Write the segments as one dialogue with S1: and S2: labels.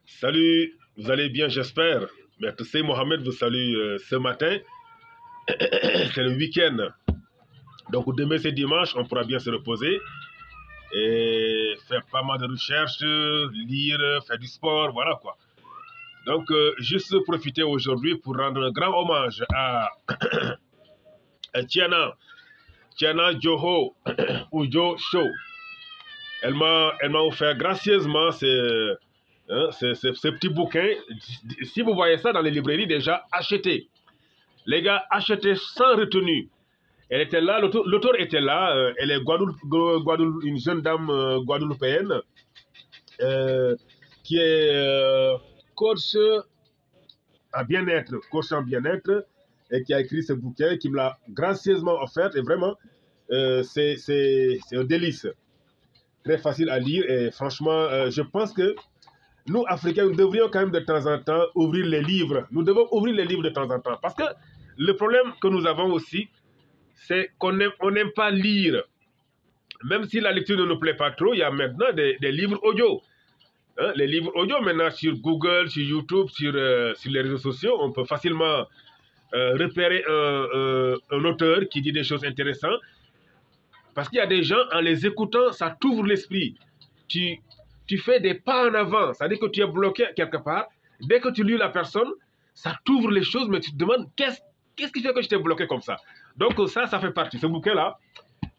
S1: Salut, vous allez bien, j'espère. Maître Sey Mohamed vous salue ce matin. C'est le week-end. Donc demain c'est dimanche, on pourra bien se reposer et faire pas mal de recherches, lire, faire du sport, voilà quoi. Donc juste profiter aujourd'hui pour rendre un grand hommage à Tiana Joho ou Jo Show. Elle m'a offert gracieusement ce petit bouquin. Si vous voyez ça dans les librairies, déjà, achetez. Les gars, achetez sans retenue. Elle était là, l'auteur était là. Elle est une jeune dame guadeloupéenne qui est coach en bien-être, et qui a écrit ce bouquin, qui me l'a gracieusement offert. Et vraiment, c'est un délice. Très facile à lire. Et franchement, je pense que nous, Africains, nous devrions quand même de temps en temps ouvrir les livres. Nous devons ouvrir les livres de temps en temps. Parce que le problème que nous avons aussi, c'est qu'on n'aime pas lire. Même si la lecture ne nous plaît pas trop, il y a maintenant des livres audio. Hein, les livres audio, maintenant, sur Google, sur YouTube, sur les réseaux sociaux, on peut facilement repérer un auteur qui dit des choses intéressantes. Parce qu'il y a des gens, en les écoutant, ça t'ouvre l'esprit. Tu fais des pas en avant. C'est-à-dire que tu es bloqué quelque part. Dès que tu lis la personne, ça t'ouvre les choses, mais tu te demandes qu'est-ce qui fait que je t'ai bloqué comme ça. Donc ça fait partie. Ce bouquin-là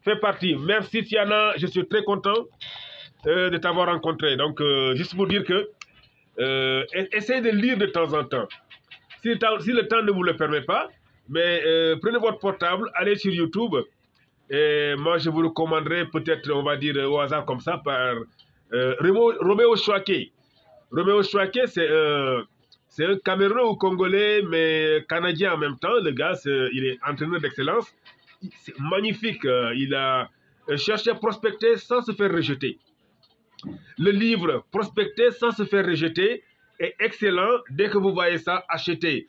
S1: fait partie. Merci Tiana, je suis très content de t'avoir rencontré. Donc juste pour dire que essayez de lire de temps en temps. Si le temps ne vous le permet pas, mais prenez votre portable, allez sur YouTube. Et moi, je vous recommanderais peut-être, on va dire au hasard comme ça, par Roméo Chouaké. Roméo Chouaké, c'est un Camerounais ou Congolais, mais Canadien en même temps. Le gars, il est entraîneur d'excellence. C'est magnifique. Il a cherché à prospecter sans se faire rejeter. Le livre Prospecter sans se faire rejeter est excellent. Dès que vous voyez ça, achetez.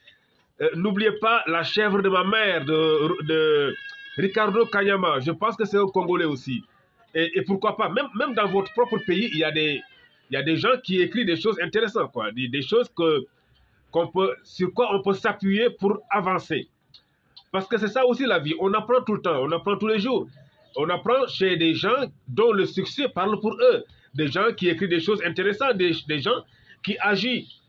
S1: N'oubliez pas La chèvre de ma mère de Ricardo Kanyama. Je pense que c'est un Congolais aussi. Et pourquoi pas, même dans votre propre pays, il y a des gens qui écrivent des choses intéressantes, quoi. Des choses sur quoi on peut s'appuyer pour avancer. Parce que c'est ça aussi la vie. On apprend tout le temps, on apprend tous les jours. On apprend chez des gens dont le succès parle pour eux. Des gens qui écrivent des choses intéressantes, des gens qui agissent.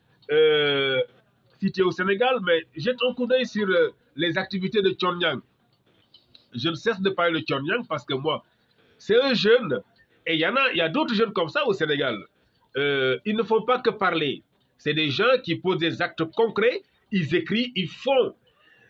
S1: Si tu es au Sénégal, mais jette un coup d'œil sur les activités de Tchonyang. Je ne cesse de parler de Tchonyang parce que moi, c'est un jeune, et il y a d'autres jeunes comme ça au Sénégal. Ils ne font pas que parler. C'est des gens qui posent des actes concrets, ils écrivent, ils font.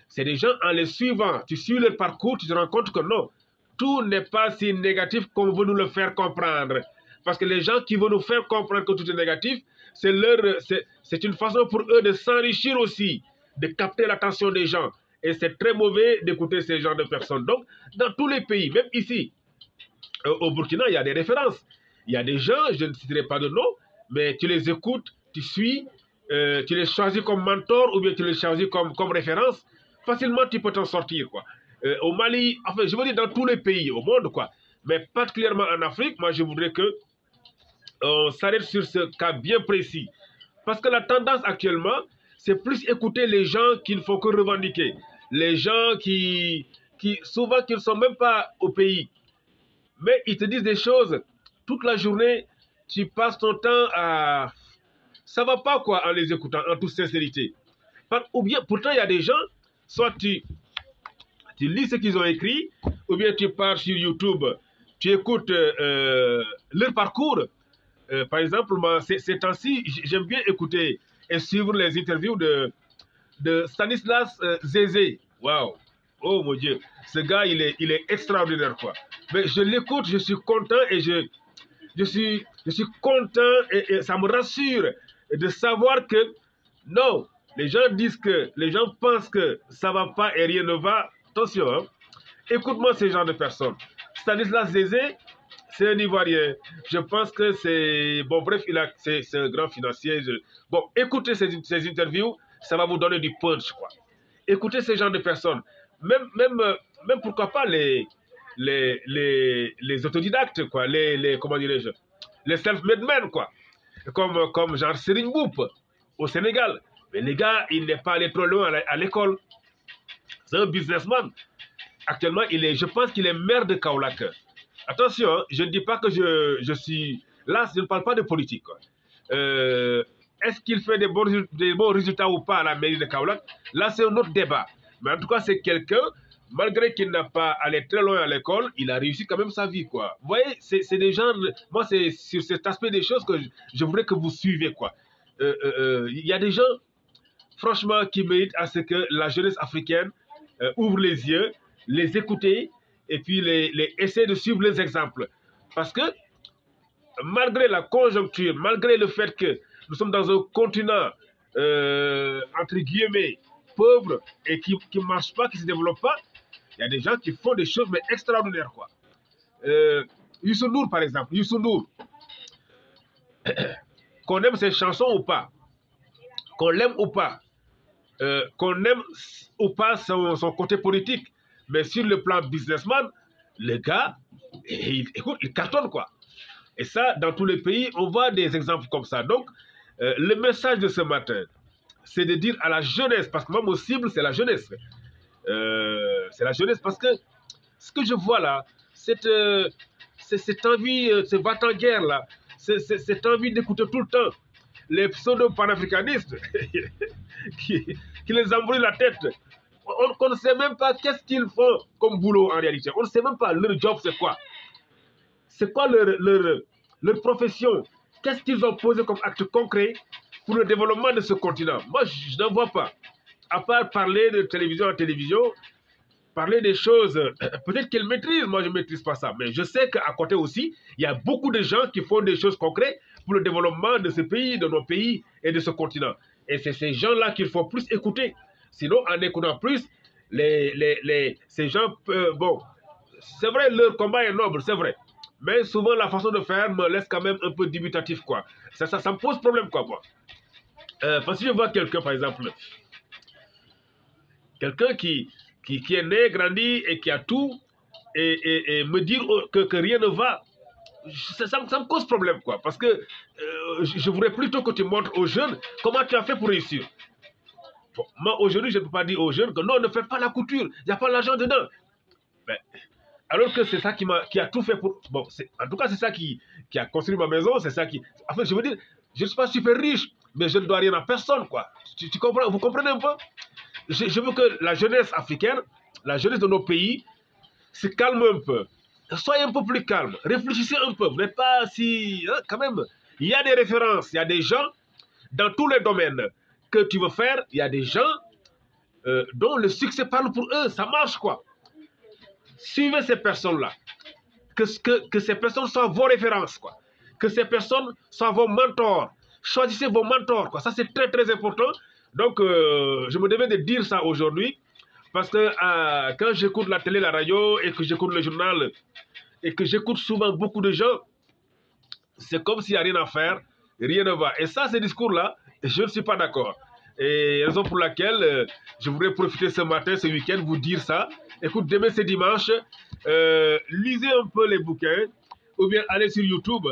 S1: C'est des gens, en les suivant, tu suis leur parcours, tu te rends compte que non, tout n'est pas si négatif qu'on veut nous le faire comprendre. Parce que les gens qui veulent nous faire comprendre que tout est négatif, c'est une façon pour eux de s'enrichir aussi, de capter l'attention des gens. Et c'est très mauvais d'écouter ces genres de personnes. Donc, dans tous les pays, même ici, au Burkina, il y a des références. Il y a des gens, je ne citerai pas de nom, mais tu les écoutes, tu suis, tu les choisis comme mentor ou bien tu les choisis comme référence. Facilement, tu peux t'en sortir, quoi. Au Mali, enfin, je veux dire dans tous les pays au monde, quoi. Mais particulièrement en Afrique, moi, je voudrais que on s'arrête sur ce cas bien précis. Parce que la tendance actuellement, c'est plus écouter les gens qui ne font que revendiquer. Les gens qui souvent, qui ne sont même pas au pays. Mais ils te disent des choses. Toute la journée, tu passes ton temps à... Ça va pas, quoi, en les écoutant, en toute sincérité. Ou bien, pourtant, il y a des gens, soit tu lis ce qu'ils ont écrit, ou bien tu pars sur YouTube, tu écoutes leur parcours. Par exemple, ces temps-ci, j'aime bien écouter et suivre les interviews de Stanislas Zézé. Waouh! Oh mon Dieu! Ce gars, il est extraordinaire, quoi. Mais je l'écoute, je suis content et je suis content et ça me rassure de savoir que non, les gens pensent que ça va pas et rien ne va. Attention, hein. Écoute-moi ces genres de personnes. Stanislas Zézé, c'est un Ivoirien. Je pense que c'est... Bon, bref, c'est un grand financier. Bon, écoutez ces interviews, ça va vous donner du punch, quoi. Écoutez ces genres de personnes. Même pourquoi pas les autodidactes, quoi. Comment dirais-je? Les self-made men, quoi. comme genre Serigne Mboup au Sénégal. Mais les gars, il n'est pas allé trop loin à l'école. C'est un businessman. Actuellement, je pense qu'il est maire de Kaolack. Attention, hein, je ne dis pas que je suis... Là, je ne parle pas de politique. Est-ce qu'il fait des bons résultats ou pas à la mairie de Kaolack? Là, c'est un autre débat. Mais en tout cas, c'est quelqu'un, malgré qu'il n'a pas allé très loin à l'école, il a réussi quand même sa vie, quoi. Vous voyez, c'est des gens... Moi, c'est sur cet aspect des choses que je voudrais que vous suivez, quoi. Il y a des gens, franchement, qui méritent à ce que la jeunesse africaine ouvre les yeux, les écouter, et puis essayer de suivre les exemples. Parce que, malgré la conjoncture, malgré le fait que nous sommes dans un continent, entre guillemets, pauvre, et qui ne marche pas, qui ne se développe pas, il y a des gens qui font des choses mais extraordinaires, quoi. Youssou N'Dour, par exemple. Youssou N'Dour. Qu'on aime ses chansons ou pas, qu'on l'aime ou pas, qu'on aime ou pas son côté politique, mais sur le plan businessman, le gars, écoute, il cartonne, quoi. Et ça, dans tous les pays, on voit des exemples comme ça. Donc, le message de ce matin, c'est de dire à la jeunesse, parce que moi, mon cible, c'est la jeunesse. C'est la jeunesse, parce que ce que je vois là, cette envie, ce va-t-en-guerre là, cette envie d'écouter tout le temps les pseudo-panafricanistes qui les embrouillent la tête. On ne sait même pas qu'est-ce qu'ils font comme boulot en réalité. On ne sait même pas leur job c'est quoi. C'est quoi leur profession? Qu'est-ce qu'ils ont posé comme acte concret pour le développement de ce continent? Moi, je n'en vois pas. À part parler de télévision en télévision, parler des choses, peut-être qu'elle maîtrise, moi je ne maîtrise pas ça, mais je sais qu'à côté aussi, il y a beaucoup de gens qui font des choses concrètes pour le développement de ce pays, de nos pays et de ce continent. Et c'est ces gens-là qu'il faut plus écouter. Sinon, en écoutant plus, ces gens, bon, c'est vrai, leur combat est noble, c'est vrai. Mais souvent, la façon de faire me laisse quand même un peu dubitatif, quoi. Ça me pose problème, quoi, moi. Parce que je vois quelqu'un, par exemple, quelqu'un qui est né, grandi et qui a tout, et me dire que rien ne va, ça me cause problème, quoi. Parce que je voudrais plutôt que tu montres aux jeunes comment tu as fait pour réussir. Bon, moi, aujourd'hui, je ne peux pas dire aux jeunes que non, ne faites pas la couture, il n'y a pas l'argent dedans. Mais, alors que c'est ça qui a tout fait pour... Bon, en tout cas, c'est ça qui a construit ma maison, c'est ça qui... Enfin, je veux dire, je ne suis pas super riche, mais je ne dois rien à personne, quoi. Tu comprends? Vous comprenez un peu? Je veux que la jeunesse africaine, la jeunesse de nos pays, se calme un peu. Soyez un peu plus calme. Réfléchissez un peu. Vous n'êtes pas si... Hein, quand même, il y a des références. Il y a des gens, dans tous les domaines que tu veux faire, il y a des gens dont le succès parle pour eux. Ça marche, quoi. Suivez ces personnes-là. Que ces personnes soient vos références, quoi. Que ces personnes soient vos mentors. Choisissez vos mentors, quoi. Ça, c'est très, très important. Donc, je me devais de dire ça aujourd'hui. Parce que quand j'écoute la télé, la radio, et que j'écoute le journal, et que j'écoute souvent beaucoup de gens, c'est comme s'il n'y a rien à faire, rien ne va. Et ça, ces discours-là, je ne suis pas d'accord. Et raison pour laquelle je voudrais profiter ce matin, ce week-end, vous dire ça. Écoute, demain c'est dimanche, lisez un peu les bouquins, ou bien allez sur YouTube,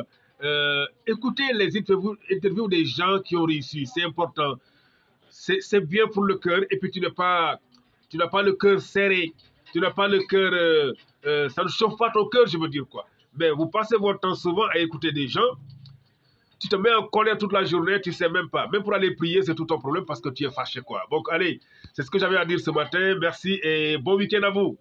S1: écoutez les interviews des gens qui ont réussi, c'est important. C'est bien pour le cœur, et puis tu n'as pas le cœur serré, tu n'as pas le cœur, ça ne chauffe pas ton cœur, je veux dire quoi. Mais vous passez votre temps souvent à écouter des gens, tu te mets en colère toute la journée, tu ne sais même pas. Même pour aller prier, c'est tout ton problème parce que tu es fâché, quoi. Donc, allez, c'est ce que j'avais à dire ce matin. Merci et bon week-end à vous.